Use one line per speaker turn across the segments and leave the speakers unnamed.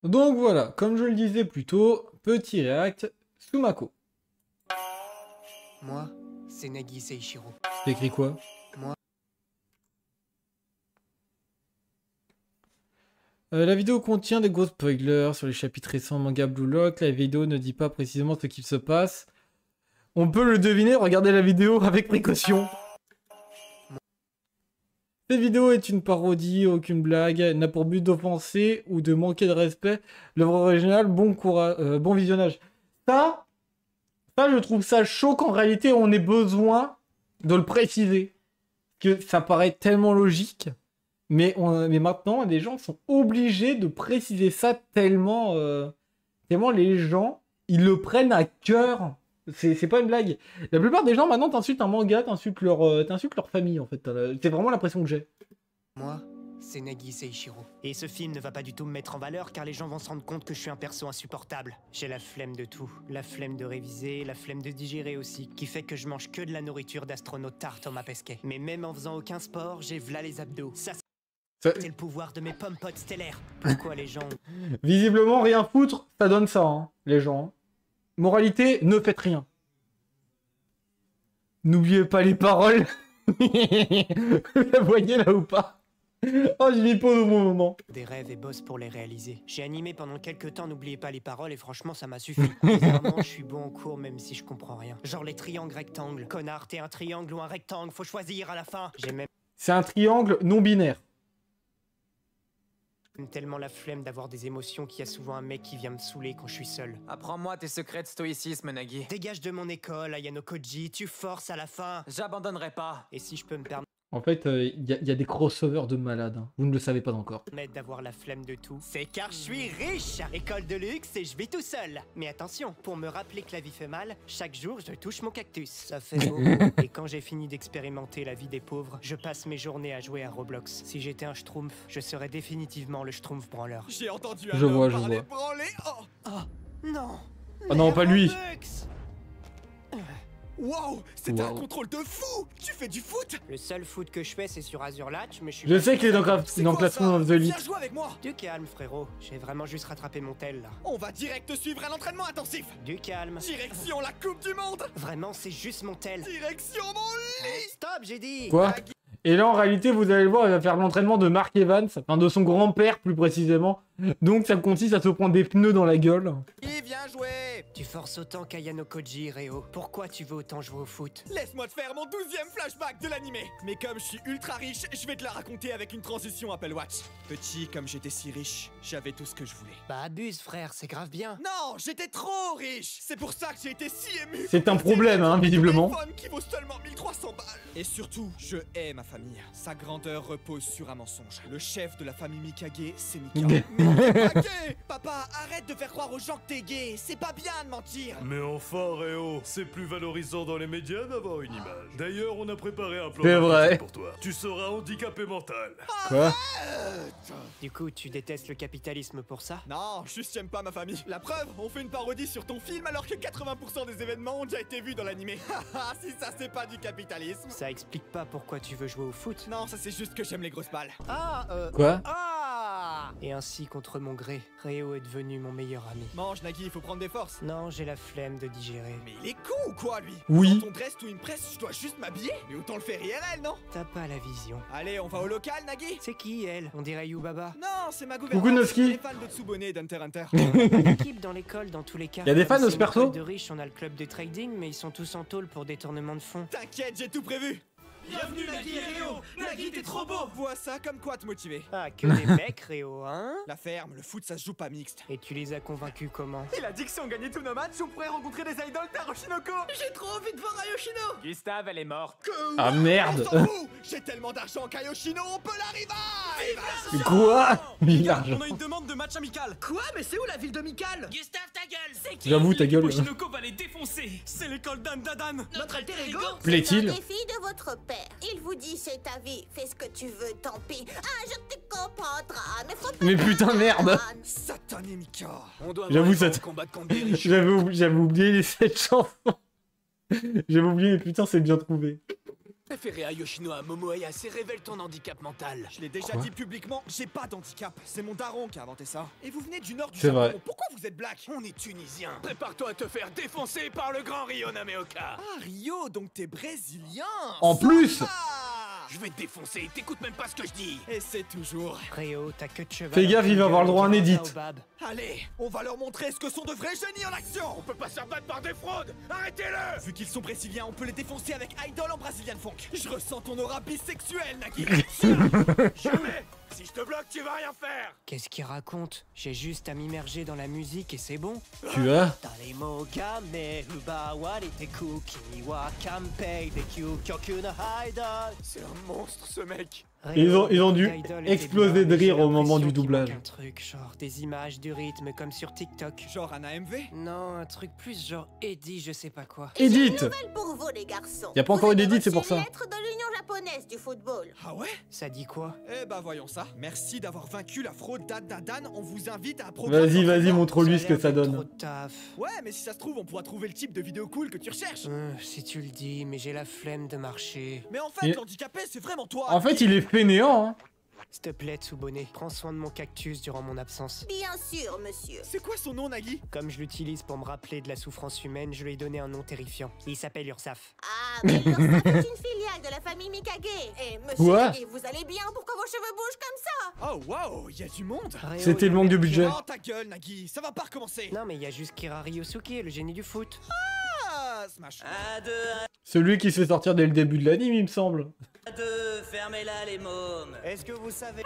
Donc voilà, comme je le disais plus tôt, petit react, Sumako.
Moi, c'est Nagi Seiichiro.
T'as écrit quoi?
Moi.
La vidéo contient des gros spoilers sur les chapitres récents manga Blue Lock. La vidéo ne dit pas précisément ce qu'il se passe. On peut le deviner, regardez la vidéo avec précaution. Cette vidéo est une parodie, aucune blague, elle n'a pour but d'offenser ou de manquer de respect l'œuvre originale. Bon visionnage. Ça, je trouve ça chaud qu'en réalité on ait besoin de le préciser. Que ça paraît tellement logique, mais maintenant les gens sont obligés de préciser ça tellement, tellement les gens ils le prennent à cœur. C'est pas une blague. La plupart des gens maintenant t'insultent un manga, t'insultent leur famille en fait. C'est vraiment l'impression que j'ai.
Moi, c'est Nagi Seiichiro. Et ce film ne va pas du tout me mettre en valeur car les gens vont se rendre compte que je suis un perso insupportable. J'ai la flemme de tout. La flemme de réviser, la flemme de digérer aussi, qui fait que je mange que de la nourriture d'astronaute tarte Thomas Pesquet. Mais même en faisant aucun sport, j'ai v'là les abdos. Ça, c'est le pouvoir de mes pommes potes stellaires. Pourquoi les gens...
Visiblement, rien foutre, ça donne ça, hein, les gens. Moralité, ne faites rien. N'oubliez pas les paroles. Vous la voyez là ou pas? Oh, je m'y pose au bon moment.
Des rêves et bosse pour les réaliser. J'ai animé pendant quelques temps, n'oubliez pas les paroles et franchement ça m'a suffi. Bizarrement, je suis bon en cours même si je comprends rien. Genre les triangles rectangles. Connard, t'es un triangle ou un rectangle, faut choisir à la fin. J'ai même
C'est un triangle non binaire.
tellement la flemme d'avoir des émotions qu'il y a souvent un mec qui vient me saouler quand je suis seul.
Apprends-moi tes secrets de stoïcisme, Nagi.
Dégage de mon école, Ayano Koji, tu forces à la fin.
J'abandonnerai pas.
Et si je peux me permettre
En fait, il y a des crossovers de malades. Hein. Vous ne le savez pas encore.
d'avoir la flemme de tout, c'est car je suis riche. École de luxe et je vis tout seul. Mais attention, pour me rappeler que la vie fait mal, chaque jour je touche mon cactus. Ça fait beau. Et quand j'ai fini d'expérimenter la vie des pauvres, je passe mes journées à jouer à Roblox. Si j'étais un schtroumpf, je serais définitivement le schtroumpf branleur.
J'ai entendu
Je
un
vois,
homme
je
parler
vois.
branler. Oh,
Non.
Oh non, pas lui.
Robux.
wow, c'était un
Wow.
contrôle de fou. Tu fais du foot?
Le seul foot que je fais, c'est sur Azure Latch, mais je suis
Je
pas
sais qu'il est
C'est
dans
quoi
Classroom
ça?
of the
Viens
Elite.
jouer avec moi.
Du calme, frérot. J'ai vraiment juste rattrapé mon tel, là.
On va direct te suivre à l'entraînement intensif.
Du calme.
Direction la Coupe du Monde.
Vraiment, c'est juste mon tel.
Direction mon lit.
Stop, j'ai dit.
Quoi? Et là, en réalité, vous allez le voir, il va faire l'entraînement de Mark Evans, enfin de son grand-père plus précisément. Donc ça consiste à se prendre des pneus dans la gueule.
Qui vient jouer?
Tu forces autant qu'Ayano Koji, Réo. Pourquoi tu veux autant jouer au foot?
Laisse-moi te faire mon 12e flashback de l'animé. Mais comme je suis ultra riche, je vais te la raconter avec une transition Apple Watch. Petit, comme j'étais si riche, j'avais tout ce que je voulais.
Bah abuse, frère, c'est grave bien.
Non, j'étais trop riche. C'est pour ça que j'ai été si ému.
C'est un problème, hein, visiblement.
Téléphone qui vaut seulement 1300 balles. Et surtout, je hais ma famille. Sa grandeur repose sur un mensonge. Le chef de la famille Mikage, c'est Mika. Mais t'es pas gay. Papa, arrête de faire croire aux gens que t'es gay. C'est pas bien de mentir.
Mais enfin, Réo, c'est plus valorisant dans les médias d'avoir une image. D'ailleurs, on a préparé un plan
C'est vrai.
marketing pour toi. Tu seras handicapé mental.
Quoi?
Du coup, tu détestes le capitalisme pour ça?
Non, juste j'aime pas ma famille. La preuve, on fait une parodie sur ton film alors que 80% des événements ont déjà été vus dans l'animé. Haha, si ça c'est pas du capitalisme.
Ça explique pas pourquoi tu veux jouer au foot.
Non, ça c'est juste que j'aime les grosses balles.
Quoi?
Et ainsi, contre mon gré, Réo est devenu mon meilleur ami.
Mange Nagui, il faut prendre des forces.
Non, j'ai la flemme de digérer.
Mais il est con ou quoi lui?
Oui.
Dans ton dress to impress, je dois juste m'habiller. Mais autant le faire IRL, non?
T'as pas la vision.
Allez, on va au local, Nagui?
C'est qui, elle? On dirait Yubaba.
Non, c'est ma
Coucou,
gouvernante.
Noski.
Les fans de Tsubone et d'Hunter x Hunter.
L'équipe dans l'école, dans tous les cas.
Y a des fans
Comme
de
c'est
ce
une
perso?
école de riches, on a le club de trading, mais ils sont tous en tôle pour détournement de fonds.
T'inquiète, j'ai tout prévu. Bienvenue Nagui et Réo. Nagui, t'es trop beau. Vois ça comme quoi te motiver.
Ah, que des mecs, Réo, hein?
La ferme, le foot ça se joue pas mixte.
Et tu les as convaincus comment?
Il a dit que si on gagnait tous nos matchs, on pourrait rencontrer des idoles d'Aroshinoko. J'ai trop envie de voir Ayoshino.
Gustave, elle est morte.
Ah merde.
On s'en fout. J'ai tellement d'argent qu'Ayoshino, on peut l'arriver.
Quoi? Mille argent.
On a une demande de match amical. Quoi? Mais c'est où la ville de Mikal?
Gustave, ta gueule! C'est qui?
J'avoue, ta gueule.
Oshinoko va les défoncer!
C'est l'école d'Andadan.
Notre alter ego?
Plaît-il?
C'est un défi de votre père. Il vous dit c'est ta vie, fais ce que tu veux, tant pis. Ah, je te comprendrai, mais faut pas...
Mais putain, merde.
Satané Mika.
On doit
J'avoue,
vraiment
ça-
combattre contre des riches.
J'avais oublié cette chanson. J'avais oublié, mais putain, c'est bien trouvé.
Préféré à Yoshino à Momoaya, c'est révèle ton handicap mental.
Je l'ai déjà dit publiquement, j'ai pas d'handicap. C'est mon daron qui a inventé ça. Et vous venez du nord du
C'est
Japon.
vrai.
Pourquoi vous êtes black?
On est tunisien. Prépare-toi à te faire défoncer par le grand Ryo Nameoka.
Ah, Rio, donc t'es brésilien.
En plus
Ah,
Je vais te défoncer, t'écoutes même pas ce que je dis.
et c'est toujours.
Réo, t'as que de cheval.
Fais gaffe, il va avoir le droit à un edit.
Allez, on va leur montrer ce que sont de vrais génies en action.
On peut pas se faire battre par des fraudes. Arrêtez-le.
Vu qu'ils sont brésiliens, on peut les défoncer avec Idol en Brazilian Funk. Je ressens ton aura bisexuelle, Nagui.
Jamais. Si je te bloque, tu vas rien faire.
Qu'est-ce qu'il raconte? J'ai juste à m'immerger dans la musique et c'est bon.
Tu as
C'est un monstre, ce mec.
Ils ont dû exploser de rire au moment du doublage.
Un truc genre des images, du rythme comme sur TikTok.
Genre un AMV.
Non, un truc plus genre Eddie, je sais pas quoi.
Edit.
Nouvelle pour vous, les garçons.
Y a pas encore
Vous
eu
avez
d'édit, c'est
reçu
pour ça.
une lettre de l'Union japonaise du football.
Ah ouais?
Ça dit quoi?
Eh bah voyons ça. Merci d'avoir vaincu la fraude d'Adadan. On vous invite à un programme.
Vas-y, vas-y,
d'entraînement.
montre-lui ce
Ça a
que
l'air
ça
d'être
donne.
trop de taf.
Ouais, mais si ça se trouve, on pourra trouver le type de vidéo cool que tu recherches.
Si tu le dis, mais j'ai la flemme de marcher.
Mais en fait,
Et-
l'handicapé, c'est vraiment toi.
En fait, il est fainéant, hein.
S'il te plaît, Tsubone, prends soin de mon cactus durant mon absence.
Bien sûr, monsieur.
C'est quoi son nom, Nagui?
Comme je l'utilise pour me rappeler de la souffrance humaine, je lui ai donné un nom terrifiant. Il s'appelle Ursaf.
Ah, mais Ursaf est une filiale de la famille Mikage. Et monsieur
Quoi?
Mikage, vous allez bien? Pourquoi vos cheveux bougent comme ça?
Oh waouh, y a du monde.
Réo,
C'était
y
le
a
manque de
même
budget.
Kira.
Oh ta gueule, Nagui, ça va pas recommencer.
Non, mais il y a juste Kira Ryosuke, le génie du foot.
Ah, Smash.
Celui qui se fait sortir dès le début de l'anime, il me semble.
Fermez-la les mômes.
Est-ce que vous savez...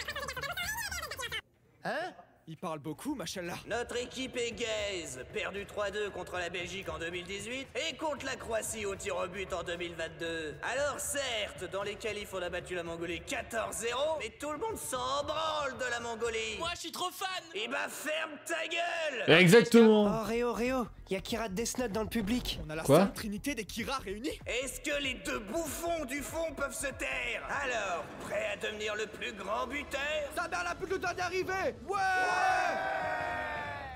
Hein?
Il parle beaucoup, machallah.
Notre équipe est gaze, perdu 3-2 contre la Belgique en 2018 et contre la Croatie au tir au but en 2022. Alors certes, dans les qualifs on a battu la Mongolie 14-0, mais tout le monde s'en branle de la Mongolie.
Moi, je suis trop fan.
Et bah ferme ta gueule.
Exactement.
Oh, Réo, y a Kira de Death Note dans le public.
On a la
Quoi?
sainte trinité des Kira réunis.
Est-ce que les deux bouffons du fond peuvent se taire? Alors, prêt à devenir le plus grand buteur?
Ça n'a la plus le temps d'arriver. Ouais.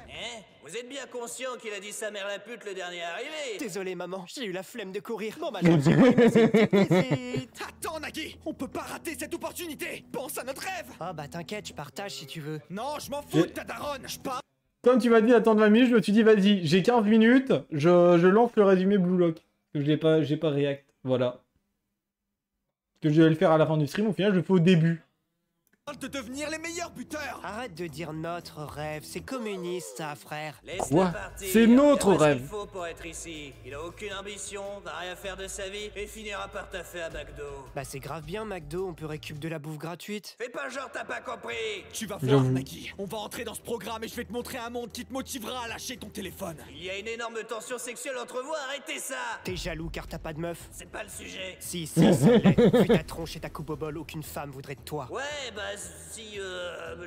Hein? Vous êtes bien conscient qu'il a dit sa mère la pute le dernier arrivé?
Désolé, maman, j'ai eu la flemme de courir. Bon, bah,
Attends, Nagui, on peut pas rater cette opportunité. Pense à notre rêve.
Ah, bah, t'inquiète, je partage si tu veux.
Non, je m'en fous de ta daronne. Je pars.
Comme tu m'as dit d'attendre 20 minutes, je me suis dit, vas-y, j'ai 15 minutes, je lance le résumé Blue Lock. J'ai pas react. Voilà. Que je vais le faire à la fin du stream, au final, je le fais au début.
De devenir les meilleurs buteurs.
Arrête de dire notre rêve, c'est communiste ça, frère.
Laisse-le
Quoi?
partir.
C'est notre
Il a pas ce
rêve.
qu'il faut pour être ici. Il a aucune ambition, va rien faire de sa vie et finira par taffer à McDo.
Bah c'est grave bien McDo, on peut récup de la bouffe gratuite.
Fais pas genre t'as pas compris.
Tu vas voir,
J'avoue.
Nagui. On va entrer dans ce programme et je vais te montrer un monde qui te motivera à lâcher ton téléphone.
Il y a une énorme tension sexuelle entre vous, arrêtez ça.
T'es jaloux car t'as pas de meuf?
C'est pas le sujet.
Si, ça l'est. Vu ta tronche et ta coupe au bol, aucune femme voudrait de toi.
Ouais, bah si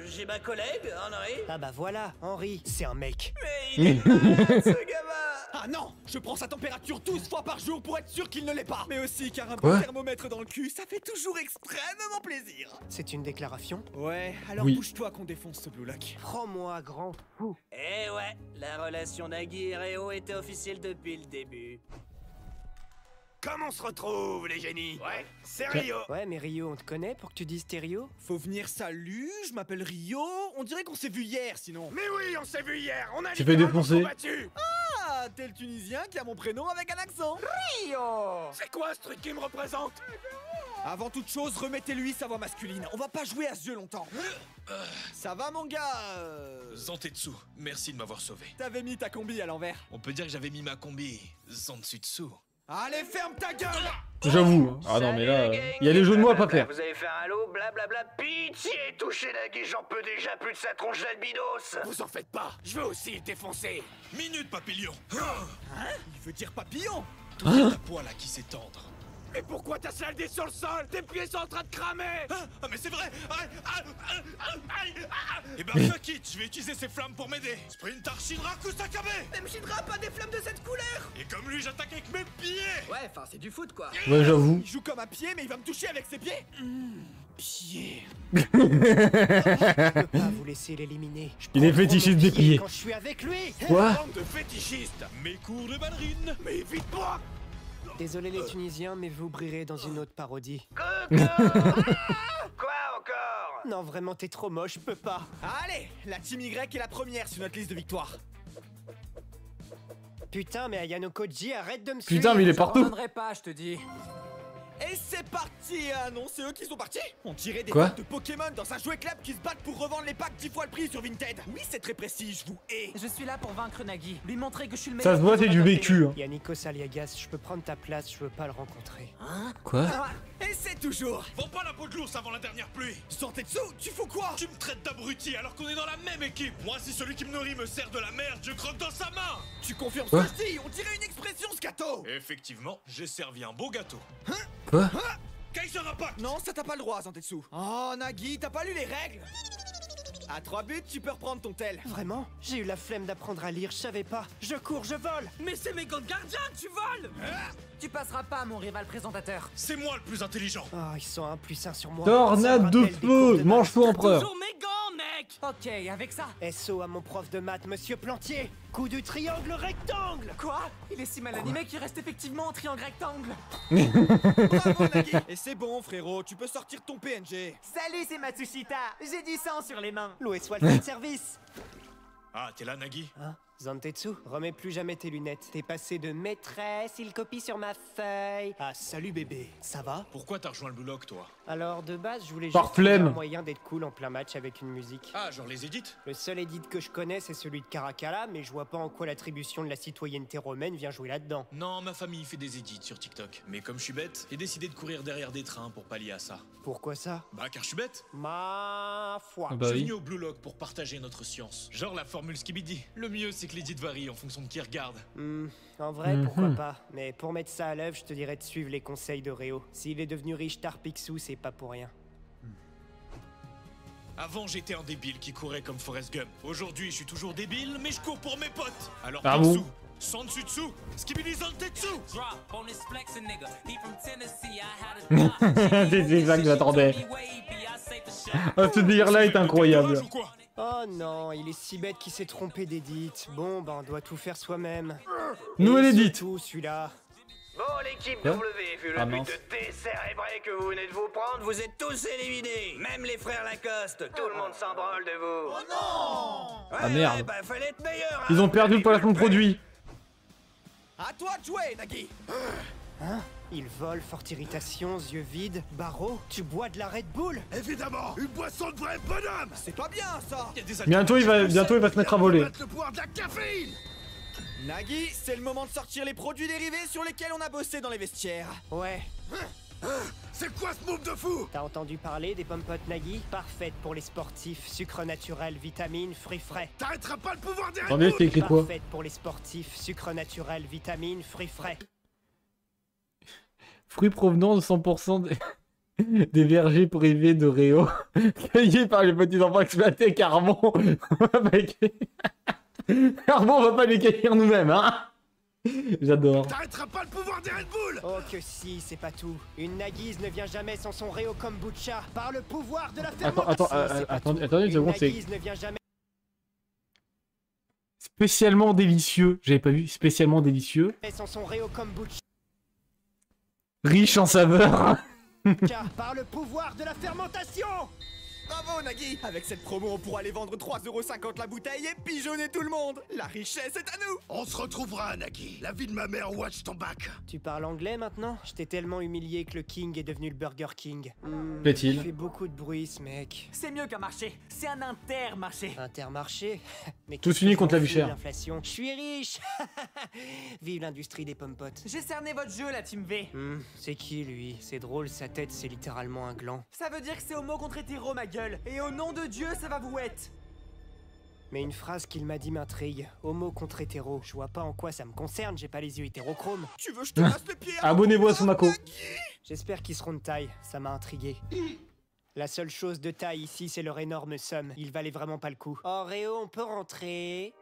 j'ai ma collègue, Henri.
Ah bah voilà, Henri, c'est un mec.
Mais il est malade, ce gamin.
Ah non, je prends sa température 12 fois par jour pour être sûr qu'il ne l'est pas. Mais aussi car un
Quoi?
bon thermomètre dans le cul, ça fait toujours extrêmement plaisir.
C'est une déclaration?
Ouais, alors
Oui.
bouge-toi qu'on défonce ce Blue Lock.
Prends-moi, grand fou.
Eh ouais, la relation Nagui et Réo était officielle depuis le début.
Comment on se retrouve, les génies? Ouais, c'est Rio.
Ouais, mais Rio, on te connaît pour que tu dises stéréo?
Faut venir, salut, je m'appelle Rio. On dirait qu'on s'est vu hier sinon.
Mais oui, on s'est vu hier. On a
Tu fais
littéralement
défoncer.
combattu.
Ah, t'es le Tunisien qui a mon prénom avec un accent.
C'est quoi ce truc qui me représente?
Avant toute chose, remettez-lui sa voix masculine. On va pas jouer à ce jeu longtemps. Ça va mon gars
Zantetsu, merci de m'avoir sauvé.
T'avais mis ta combi à l'envers.
On peut dire que j'avais mis ma combi Zantetsu.
Allez, ferme ta gueule.
J'avoue. hein. Ah non, mais là, il y a des jeux de mots à pas faire.
Vous allez faire un lot, blablabla. Pitié, touchez Nagui, j'en peux déjà plus de sa tronche d'albinos.
Vous en faites pas, je veux aussi le défoncer.
Minute, papillon.
Il veut dire papillon.
Tout ta poil là qui s'étendre.
Mais pourquoi t'as saldé sur le sol? Tes pieds sont en train de cramer.
Ah, mais c'est vrai. Et ben fuck it, je vais utiliser ces flammes pour m'aider. Sprintar Shinraku Sakabe.
Même Shinra a pas des flammes de cette couleur.
Et comme lui, j'attaque avec mes pieds.
Ouais, enfin c'est du foot quoi.
Ouais, j'avoue.
Il joue comme un pied mais il va me toucher avec ses pieds. Pied.
Je peux pas vous laisser l'éliminer. Je
Il est
prends trop
fétichiste
mon
des
pied
pieds.
quand je suis avec lui.
Quoi?
Bande de fétichistes.
Mes cours de ballerine.
Mais vite-moi.
Désolé les Tunisiens, mais vous brillerez dans une autre parodie.
Coco Quoi encore?
Non, vraiment, t'es trop moche, je peux pas.
Allez, la team Y est la première sur notre liste de victoires.
Putain, mais Ayano Koji, arrête de me suivre.
Putain, mais il est
Je
partout.
pardonnerai pas, je te dis.
Et c'est parti! Ah non, c'est eux qui sont partis! On dirait des
Quoi?
fans de Pokémon dans un jouet club qui se battent pour revendre les packs 10 fois le prix sur Vinted! Oui, c'est très précis, je vous hais!
Je suis là pour vaincre Nagui, lui montrer que je suis le
Ça
meilleur.
se voit, c'est du vécu. Hein.
Yannickos Aliagas, je peux prendre ta place, je veux pas le rencontrer.
Quoi?
Et c'est toujours!
Vends pas la peau de l'ours avant la dernière pluie.
Sortetsu, tu fous quoi?
Tu me traites d'abruti alors qu'on est dans la même équipe. Moi, si celui qui me nourrit me sert de la merde, je croque dans sa main.
Tu confirmes
Quoi?
ce que je dis? On dirait une expression, scato!
Effectivement, j'ai servi un beau gâteau.
Quoi?
Kaiser Impact.
Non, ça t'a pas le droit, Zantetsu. Oh, Nagui, t'as pas lu les règles? À 3 buts, tu peux reprendre ton tel.
Vraiment? J'ai eu la flemme d'apprendre à lire, je savais pas. Je cours, je vole.
Mais c'est mes gants gardiens que tu voles. Tu passeras pas, mon rival présentateur.
C'est moi le plus intelligent.
Oh, ils sont 1+1 sur moi.
Tornade de feu, mange-toi empereur.
Toujours mes gants, mec. Ok, avec ça.
SO à mon prof de maths, monsieur Plantier. Coup du triangle rectangle.
Quoi? Il est si mal animé qu'il reste effectivement un triangle rectangle.
Bravo, Nagui! Et c'est bon, frérot, tu peux sortir ton PNG.
Salut, c'est Matsushita. J'ai du sang sur les mains.
L'eau et soit le service.
Ah, t'es là, Nagui?
Hein? Zantetsu, remets plus jamais tes lunettes. T'es passé de maîtresse, il copie sur ma feuille. Ah, salut bébé, ça va?
Pourquoi t'as rejoint le Blue Lock, toi?
Alors, de base, je voulais
Par
juste trouver
flemme.
un moyen d'être cool en plein match avec une musique.
Ah, genre les édits?
Le seul edit que je connais, c'est celui de Caracalla, mais je vois pas en quoi l'attribution de la citoyenneté romaine vient jouer là-dedans.
Non, ma famille fait des édits sur TikTok. Mais comme je suis bête, j'ai décidé de courir derrière des trains pour pallier à ça.
Pourquoi ça?
Bah, car je suis bête.
Ma foi.
Ah bah
je suis
oui.
venu au Blue Lock pour partager notre science. Genre la formule Skibidi. Le mieux, c'est que l'édit varie en fonction de qui regarde.
En vrai, pourquoi pas. Mais pour mettre ça à l'œuvre, je te dirais de suivre les conseils de Réo. S'il est devenu riche tard Picsou, c'est pas pour rien.
Avant, j'étais un débile qui courait comme Forrest Gump. Aujourd'hui, je suis toujours débile, mais je cours pour mes potes. Alors,
Ah
Picsou,
bon?
Sansutsu, Skibidi Zantetsu.
C'est ça que j'attendais. Ah, ce délire-là est incroyable.
Ou quoi?
Oh non, il est si bête qu'il s'est trompé d'édit. Bon, ben on doit tout faire soi-même.
Nouvelle
Et
édite.
surtout, celui-là.
Bon, l'équipe
Quoi?
W, vu le
Ah,
but
mince.
de décérébrer que vous venez de vous prendre, vous êtes tous éliminés. Même les frères Lacoste, tout le monde s'en branle de vous. Oh non!
Ah, merde.
Ouais, bah fallait être meilleur, hein.
Ils ont perdu le placement de produit.
À toi de jouer, Nagui!
Hein? Il vole, forte irritation, yeux vides. Barreau, tu bois de la Red Bull?
Évidemment, une boisson de vrai bonhomme.
C'est pas bien, ça!
Il y a des
Bientôt il va se mettre à voler.
le pouvoir de la caféine.
Nagui, c'est le moment de sortir les produits dérivés sur lesquels on a bossé dans les vestiaires.
Ouais.
C'est quoi ce move de fou?
T'as entendu parler des pommes-potes Nagui? Parfaites pour les sportifs, sucre naturel, vitamines, fruits frais.
T'arrêteras pas le pouvoir des
Attendez, c'est écrit quoi?
Parfaites pour les sportifs, sucre naturel, vitamines, fruits frais.
Fruits provenant de 100% des vergers privés de Réo, cueillis par les petits enfants exploités, car bon, on va pas les cueillir nous-mêmes, hein. J'adore.
T'arrêteras pas le pouvoir des Red Bull.
Oh que si, c'est pas tout. Une Nagise ne vient jamais sans son Réo kombucha. Par le pouvoir de la fermentation.
Attendez une seconde, c'est
Nagise ne vient jamais
spécialement délicieux. J'avais pas vu, spécialement délicieux.
sans son Réo kombucha.
Riche en saveurs.
Par le pouvoir de la fermentation.
Bravo, Nagui! Avec cette promo, on pourra les vendre 3,50€ la bouteille et pigeonner tout le monde! La richesse est à nous!
On se retrouvera, Nagui. La vie de ma mère, watch ton bac.
Tu parles anglais maintenant? Je t'ai tellement humilié que le King est devenu le Burger King.
Plaît-il?
Il fait beaucoup de bruit, ce mec.
C'est mieux qu'un marché. C'est un intermarché.
Intermarché? Mais
Tout
qu'est-ce
fini
que
contre la
j'en
vie
fous,
chère.
L'inflation. Je suis riche. Vive l'industrie des pommes-potes.
J'ai cerné votre jeu, la team V.
C'est qui lui? C'est drôle, sa tête c'est littéralement un gland.
Ça veut dire que c'est homo contre hétéro, ma gueule. Et au nom de Dieu, ça va vous être.
Mais une phrase qu'il m'a dit m'intrigue. Homo contre hétéro. Je vois pas en quoi ça me concerne, j'ai pas les yeux hétérochromes.
Tu veux que je te casse les pieds?
Abonnez-vous à Sonako.
J'espère qu'ils seront de taille, ça m'a intrigué. La seule chose de taille ici, c'est leur énorme somme. Il valait vraiment pas le coup. Oh Réo, on peut rentrer?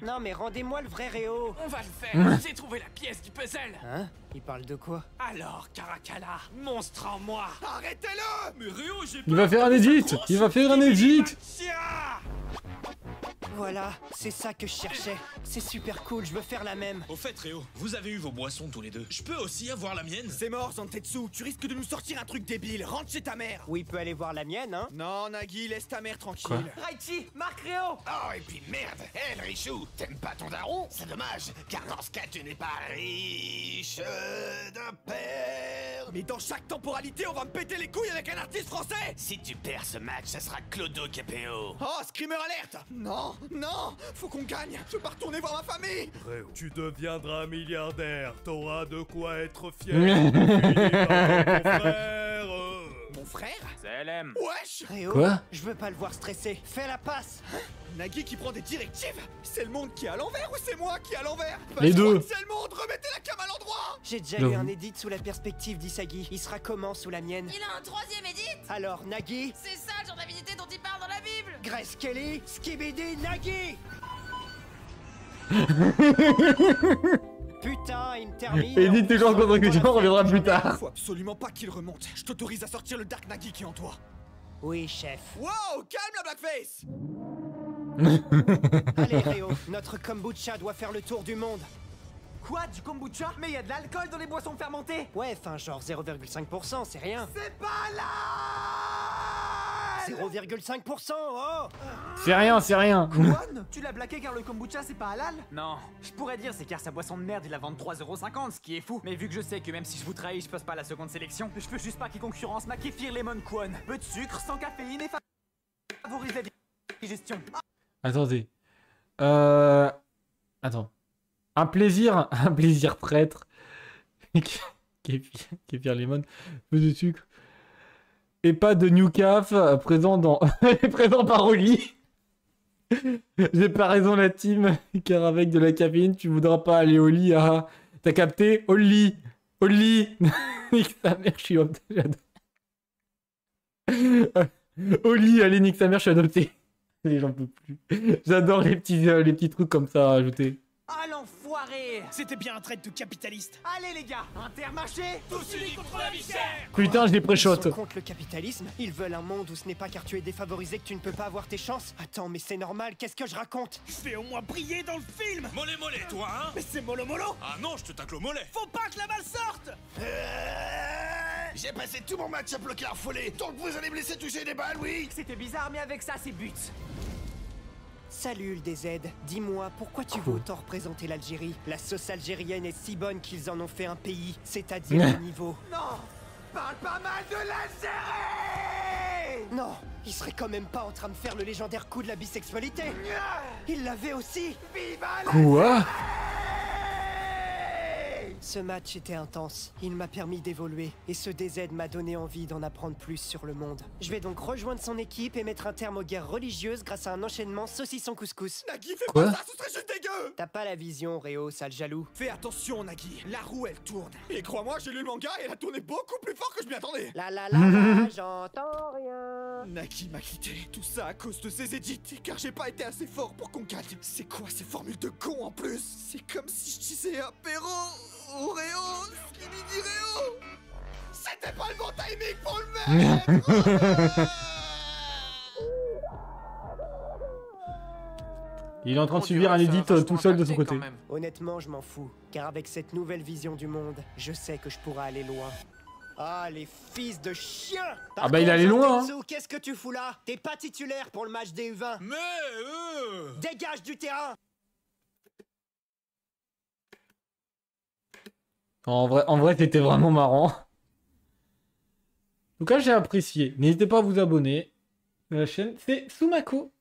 Non mais rendez-moi le vrai Réo.
On va le faire. J'ai trouvé la pièce du puzzle.
Hein? Il parle de quoi?
Alors, Caracalla, monstre en moi.
Arrêtez-le!
Mais Réo, j'ai
Il va faire un edit. Il va faire un edit.
Voilà, c'est ça que je cherchais. C'est super cool, je veux faire la même.
Au fait, Réo, vous avez eu vos boissons tous les deux. Je peux aussi avoir la mienne?
C'est mort, Zantetsu. Tu risques de nous sortir un truc débile. Rentre chez ta mère.
Oui, peut aller voir la mienne, hein.
Non, Nagui, laisse ta mère tranquille.
Quoi?
Raichi, Marc Réo.
Oh, et puis merde. Hé, Richou, t'aimes pas ton daron? C'est dommage, car dans ce cas, tu n'es pas riche de père.
Mais dans chaque temporalité, on va me péter les couilles avec un artiste français.
Si tu perds ce match, ça sera Clodo Capéo.
Oh, Screamer alerte. Non, non, faut qu'on gagne. Je veux pas retourner voir ma famille.
Réo, tu deviendras milliardaire. T'auras de quoi être fier. Tu finiras comme ton frère.
Mon frère?
C'est LM.
Wesh.
Réo,
Quoi?
je veux pas le voir stressé. Fais la passe.
Nagui qui prend des directives? C'est le monde qui est à l'envers ou c'est moi qui est à l'envers?
Les deux.
C'est le monde, remettez la cam à l'endroit.
J'ai déjà
J'avoue.
eu un edit sous la perspective d'Isagi. Il sera comment sous la mienne?
Il a un troisième edit.
Alors, Nagui,
C'est ça le genre d'avidité dont il parle dans la Bible.
Grace Kelly, Skibidi, Nagui. Putain, il me termine.
Et dites toujours contre que tu en reviendra plus tard.
Faut absolument pas qu'il remonte. Je t'autorise à sortir le Dark Nagui qui est en toi.
Oui, chef.
Wow, calme la blackface.
Allez, Réo, notre kombucha doit faire le tour du monde.
Quoi, du kombucha? Mais y a de l'alcool dans les boissons fermentées.
Ouais, enfin, genre 0,5%, c'est rien.
C'est pas là.
0,5%, oh.
C'est rien, c'est rien.
Juan, tu l'as blaqué car le kombucha c'est pas halal? Non, je pourrais dire c'est car sa boisson de merde il la vend 3,50€, ce qui est fou. Mais vu que je sais que même si je vous trahis, je passe pas à la seconde sélection, je peux juste pas qu'il concurrence ma kéfir lemon Kwon. Peu de sucre, sans caféine et favorise la digestion.
Attendez. Attends. Un plaisir traître. Kéfir lemon, peu de sucre. Et pas de New Caf présent dans présent par Oli. J'ai pas raison la team, car avec de la caféine, tu voudras pas aller au lit. Ah, t'as capté? Au lit. Au lit. Nique sa mère, je suis adopté. Au lit, allez, nique sa mère, je suis adopté. J'en peux plus. J'adore les petits trucs comme ça à ajouter.
Ah l'enfoiré!
C'était bien un trait de capitaliste.
Allez les gars, Intermarché!
Tous unis contre la vie chère.
Putain, je les
Ils
préchote.
sont contre le capitalisme. Ils veulent un monde où ce n'est pas car tu es défavorisé que tu ne peux pas avoir tes chances. Attends, mais c'est normal, qu'est-ce que je raconte?
Je fais au moins briller dans le film. Mollet mollet, toi, hein?
Mais c'est mollo mollo!
Ah non, je te tacle au mollet.
Faut pas que la balle sorte!
J'ai passé tout mon match à bloquer affolé. Donc vous allez me laisser toucher des balles, oui?
C'était bizarre, mais avec ça, c'est but.
Salut le DZ, dis-moi, pourquoi tu veux autant représenter l'Algérie? La sauce algérienne est si bonne qu'ils en ont fait un pays, c'est-à-dire un niveau.
Non! Parle pas mal de l'Algérie!
Non, il serait quand même pas en train de faire le légendaire coup de la bisexualité. Il l'avait aussi.
Viva
Quoi?
Ce match était intense, il m'a permis d'évoluer, et ce DZ m'a donné envie d'en apprendre plus sur le monde. Je vais donc rejoindre son équipe et mettre un terme aux guerres religieuses grâce à un enchaînement saucisson couscous.
Nagui, fais
Quoi?
pas ça, ce serait juste dégueu.
T'as pas la vision, Réo, sale jaloux.
Fais attention, Nagui. La roue, elle tourne. Et crois-moi, j'ai lu le manga et elle a tourné beaucoup plus fort que je m'y attendais.
La la la la, j'entends rien.
Nagui m'a quitté. Tout ça à cause de ses édits, car j'ai pas été assez fort pour qu'on gagne. C'est quoi ces formules de con en plus? C'est comme si je disais apéro, Oreo, Skibidi Réo. C'était pas le bon timing pour le mettre.
Il est en train de subir un edit tout seul de son côté.
Honnêtement, je m'en fous, car avec cette nouvelle vision du monde, je sais que je pourrai aller loin. Ah, les fils de chiens!
Ah bah, il est allé loin, hein.
Qu'est-ce que tu fous là? T'es pas titulaire pour le match des U20.
Mais
Dégage du terrain!
En vrai, c'était vraiment marrant. En tout cas, j'ai apprécié. N'hésitez pas à vous abonner à la chaîne. C'est Sumako.